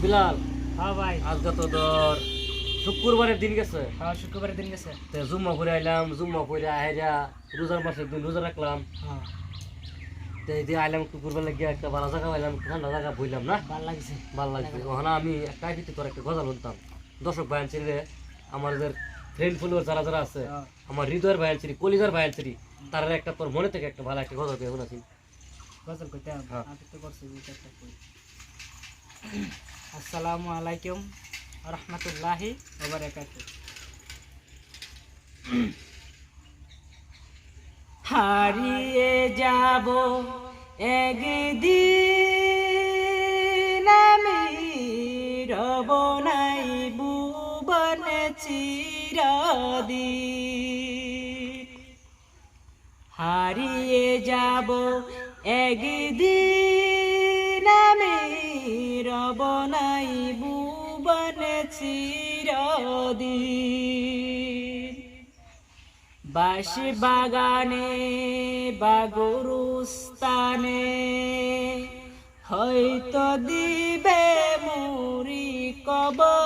বিলাল, হ্যাঁ ভাই। আজকে তো ধর শুক্রবারের দিন গেছে। হ্যাঁ, শুক্রবারের দিন গেছে। জুম্মা করে আইলাম, জুম্মা করে আইরা রোজার মাসের দিন রোজা রাখলাম। হ্যাঁ, তো এই দিয়ে আইলাম একটু ঘুরবার লাগিয়ে একটা ভালো জায়গা পাইলাম, একটু ঠান্ডা জায়গা বইলাম না, ভালো লাগছে। ভালো লাগছে। ওখানে আমি একটা ভিত্তি তোর একটা গজল শুনতাম। দর্শক ভাইয়ান ছেড়ে আমাদের ফ্রেন্ড ফলোয়ার যারা যারা আছে, হ্যাঁ। আমার হৃদয়ের ভাইয়ান ছেড়ে, কলিজার ভাইয়ান ছেড়ে, তারা একটা তোর মনে থেকে একটা ভালো একটা গজল পেয়ে শোনাছি। গজল কইতে হবে। হ্যাঁ। আমি তো করছি বুঝতে একটা কই। আসসালামু আলাইকুম ওয়া রাহমাতুল্লাহি ওয়া বারাকাতুহু। হারিয়ে যাব একদিন, আমি রব নাই ভুবনে চিরদিন। হারিয়ে যাব একদিন, আমি রব নাই ভুবনে চিরদিন। বাঁশি বাগানে বা গরুস্থানে হয়তো দিবে মুড়ি কবর।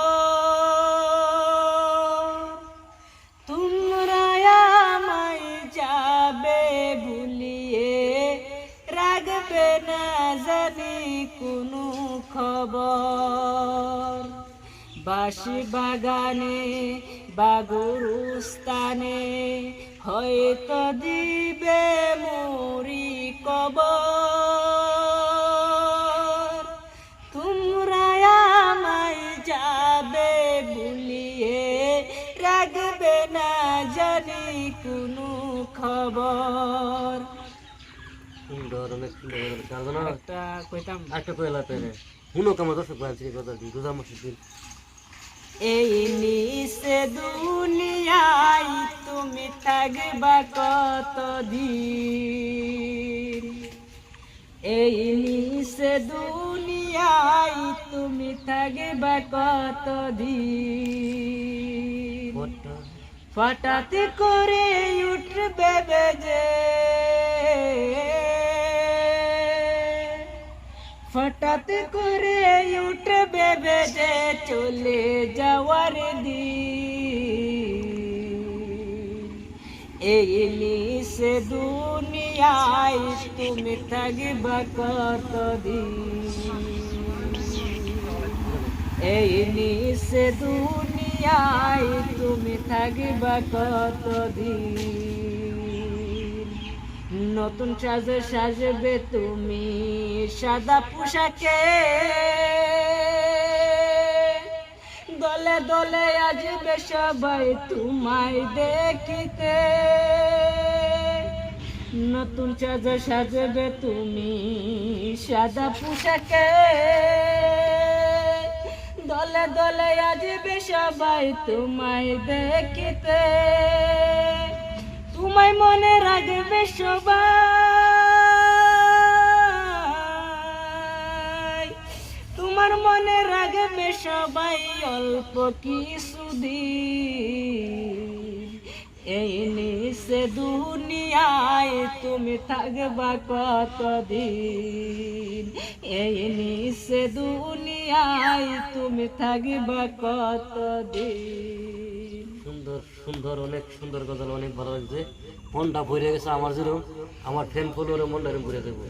তোমরা আমায় যাবে ভুলিয়ে, রাখবে না জানি কোনো খবর। বাঁশি বাগানে বা গরুস্থানে হয়তো দিবে মুড়ি কবর। তোমরা আমায় যাবে ভুলিয়ে, রাখবে না জানি কোনো খবর। সুন্দর, অনেক সুন্দর গান না? একটা কইতাম, একটা কইলা পেরে শুনো কেমন দর্শক ভাইয়ান ছেড়ে গজল দিই রোজার মাসের দিন। এই নিশে দুনিয়ায় তুমি থাকবা কতদিন। এই নিশে দুনিয়ায় তুমি থাকবা কতদিন। হঠাৎ করে উঠবে বেজে, হঠাৎ করে উঠবে বেজে চলে যাওয়ার দিন। এই নিশে দুনিয়ায় তুমি থাকবা কতদিন। এই নিশে দুনিয়ায় তুমি থাকবা কতদিন। নতুন সাজে সাজবে তুমি সাদা পোশাকে, দলে দলে আসবে সবাই তোমায় দেখিতে। নতুন সাজে সাজবে তুমি সাদা পোশাকে, দলে দলে আসবে সবাই তোমায় দেখিতে। তোমায় মনে রাখবে সবাই, তোমার মনে রাখবে সবাই অল্প কিছুদিন। এই নিশে দুনিয়ায় তুমি থাকবা কতদিন। এই নিশে দুনিয়ায় তুমি থাকবা কতদিন। সুন্দর সুন্দর, অনেক সুন্দর গজল, অনেক ভালো লাগছে। মনটা ভরে গেছে আমার যেরকম, আমার ফ্যান ফলোয়ারে মনটা এরকম ভরে দেবো।